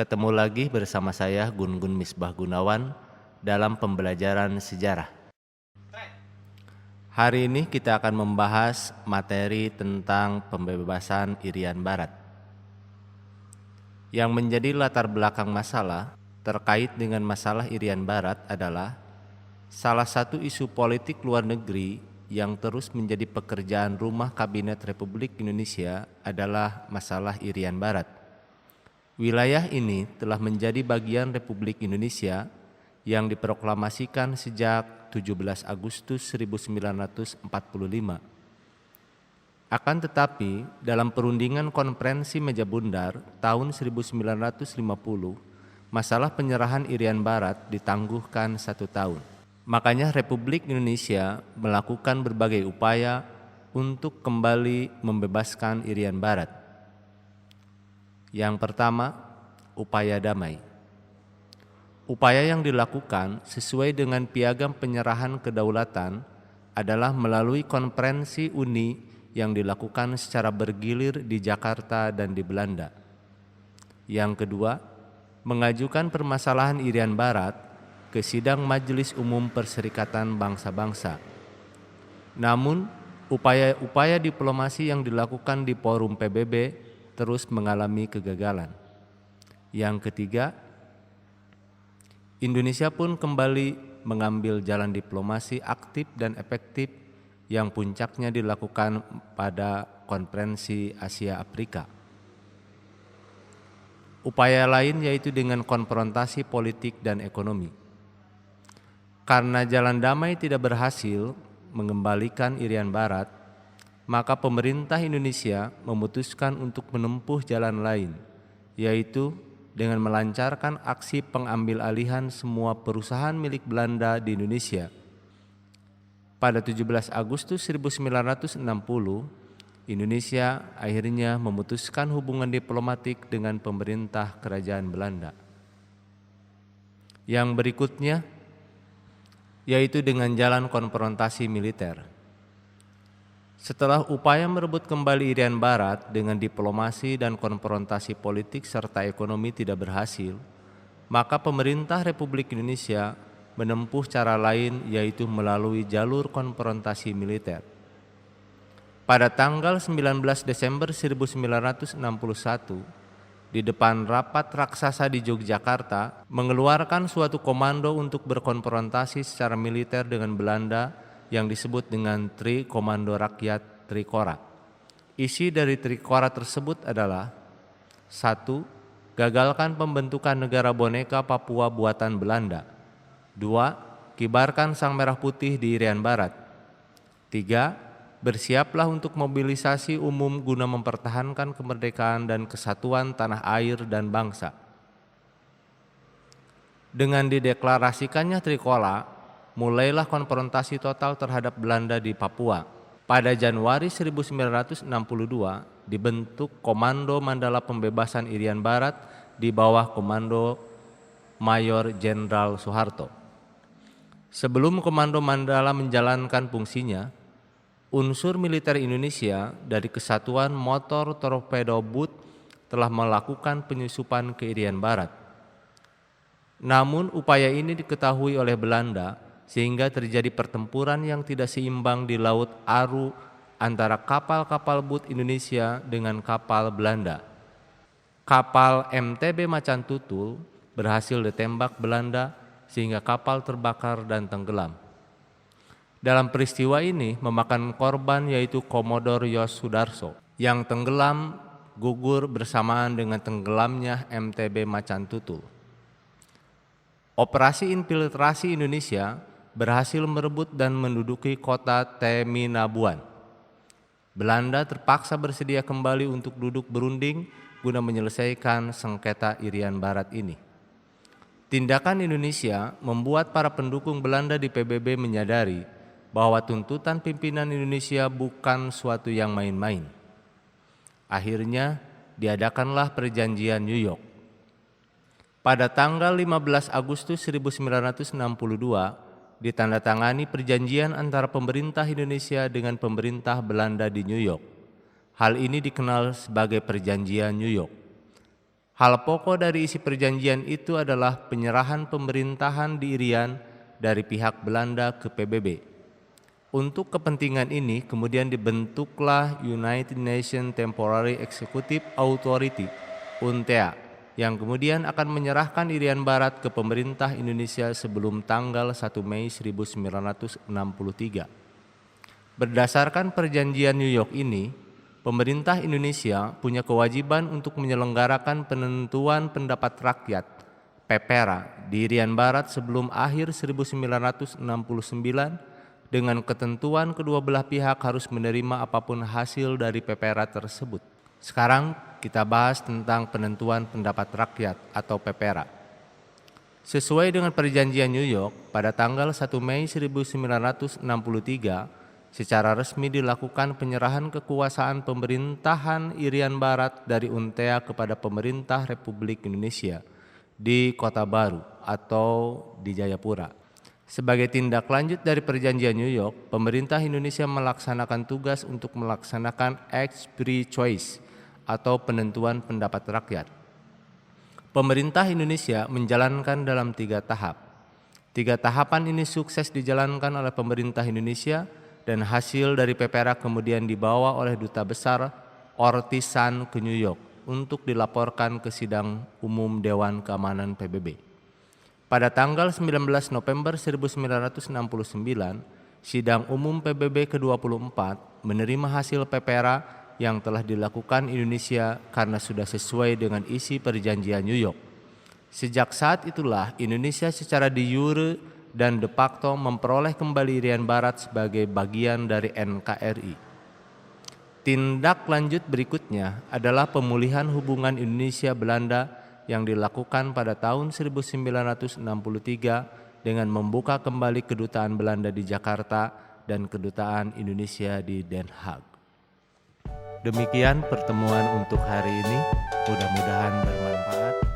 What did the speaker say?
Ketemu lagi bersama saya Gun-Gun Misbah Gunawan dalam pembelajaran sejarah. Hari ini kita akan membahas materi tentang pembebasan Irian Barat. Yang menjadi latar belakang masalah terkait dengan masalah Irian Barat adalah salah satu isu politik luar negeri yang terus menjadi pekerjaan rumah Kabinet Republik Indonesia adalah masalah Irian Barat. Wilayah ini telah menjadi bagian Republik Indonesia yang diproklamasikan sejak 17 Agustus 1945. Akan tetapi, dalam perundingan konferensi Meja Bundar tahun 1950, masalah penyerahan Irian Barat ditangguhkan 1 tahun. Makanya Republik Indonesia melakukan berbagai upaya untuk kembali membebaskan Irian Barat. Yang pertama, upaya damai. Upaya yang dilakukan sesuai dengan piagam penyerahan kedaulatan adalah melalui konferensi UNI yang dilakukan secara bergilir di Jakarta dan di Belanda. Yang kedua, mengajukan permasalahan Irian Barat ke sidang Majelis Umum Perserikatan Bangsa-Bangsa. Namun, upaya-upaya diplomasi yang dilakukan di forum PBB terus mengalami kegagalan. Yang ketiga, Indonesia pun kembali mengambil jalan diplomasi aktif dan efektif yang puncaknya dilakukan pada konferensi Asia Afrika. Upaya lain yaitu dengan konfrontasi politik dan ekonomi. Karena jalan damai tidak berhasil mengembalikan Irian Barat, maka pemerintah Indonesia memutuskan untuk menempuh jalan lain, yaitu dengan melancarkan aksi pengambil alihan semua perusahaan milik Belanda di Indonesia. Pada 17 Agustus 1960, Indonesia akhirnya memutuskan hubungan diplomatik dengan pemerintah Kerajaan Belanda. Yang berikutnya, yaitu dengan jalan konfrontasi militer. Setelah upaya merebut kembali Irian Barat dengan diplomasi dan konfrontasi politik serta ekonomi tidak berhasil, maka pemerintah Republik Indonesia menempuh cara lain yaitu melalui jalur konfrontasi militer. Pada tanggal 19 Desember 1961, di depan rapat raksasa di Yogyakarta, mengeluarkan suatu komando untuk berkonfrontasi secara militer dengan Belanda yang disebut dengan Tri Komando Rakyat Trikora. Isi dari Trikora tersebut adalah: 1. Gagalkan pembentukan negara boneka Papua buatan Belanda. 2. Kibarkan Sang Merah Putih di Irian Barat. 3. Bersiaplah untuk mobilisasi umum guna mempertahankan kemerdekaan dan kesatuan tanah air dan bangsa. Dengan dideklarasikannya Trikora, mulailah konfrontasi total terhadap Belanda di Papua. Pada Januari 1962 dibentuk Komando Mandala Pembebasan Irian Barat di bawah Komando Mayor Jenderal Soeharto. Sebelum Komando Mandala menjalankan fungsinya, unsur militer Indonesia dari Kesatuan Motor Torpedo Boot telah melakukan penyusupan ke Irian Barat. Namun upaya ini diketahui oleh Belanda sehingga terjadi pertempuran yang tidak seimbang di Laut Aru antara kapal-kapal boot Indonesia dengan kapal Belanda. Kapal MTB Macan Tutul berhasil ditembak Belanda sehingga kapal terbakar dan tenggelam. Dalam peristiwa ini memakan korban yaitu Komodor Yos Sudarso yang tenggelam gugur bersamaan dengan tenggelamnya MTB Macan Tutul. Operasi infiltrasi Indonesia berhasil merebut dan menduduki kota Teminabuan. Belanda terpaksa bersedia kembali untuk duduk berunding guna menyelesaikan sengketa Irian Barat ini. Tindakan Indonesia membuat para pendukung Belanda di PBB menyadari bahwa tuntutan pimpinan Indonesia bukan suatu yang main-main. Akhirnya diadakanlah Perjanjian New York. Pada tanggal 15 Agustus 1962, ditandatangani perjanjian antara pemerintah Indonesia dengan pemerintah Belanda di New York. Hal ini dikenal sebagai Perjanjian New York. Hal pokok dari isi perjanjian itu adalah penyerahan pemerintahan di Irian dari pihak Belanda ke PBB. Untuk kepentingan ini kemudian dibentuklah United Nations Temporary Executive Authority (UNTEA) yang kemudian akan menyerahkan Irian Barat ke pemerintah Indonesia sebelum tanggal 1 Mei 1963. Berdasarkan perjanjian New York ini, pemerintah Indonesia punya kewajiban untuk menyelenggarakan penentuan pendapat rakyat (PEPERA) di Irian Barat sebelum akhir 1969 dengan ketentuan kedua belah pihak harus menerima apapun hasil dari PEPERA tersebut. Sekarang kita bahas tentang penentuan pendapat rakyat atau PEPERA. Sesuai dengan perjanjian New York, pada tanggal 1 Mei 1963, secara resmi dilakukan penyerahan kekuasaan pemerintahan Irian Barat dari UNTEA kepada pemerintah Republik Indonesia di Kota Baru atau di Jayapura. Sebagai tindak lanjut dari perjanjian New York, pemerintah Indonesia melaksanakan tugas untuk melaksanakan ex-free choice atau penentuan pendapat rakyat. Pemerintah Indonesia menjalankan dalam 3 tahap. 3 tahapan ini sukses dijalankan oleh pemerintah Indonesia dan hasil dari PEPERA kemudian dibawa oleh Duta Besar Ortiz San ke New York untuk dilaporkan ke Sidang Umum Dewan Keamanan PBB. Pada tanggal 19 November 1969, Sidang Umum PBB ke-24 menerima hasil PEPERA yang telah dilakukan Indonesia karena sudah sesuai dengan isi perjanjian New York. Sejak saat itulah Indonesia secara de jure dan de facto memperoleh kembali Irian Barat sebagai bagian dari NKRI. Tindak lanjut berikutnya adalah pemulihan hubungan Indonesia-Belanda yang dilakukan pada tahun 1963 dengan membuka kembali kedutaan Belanda di Jakarta dan kedutaan Indonesia di Den Haag. Demikian pertemuan untuk hari ini, mudah-mudahan bermanfaat.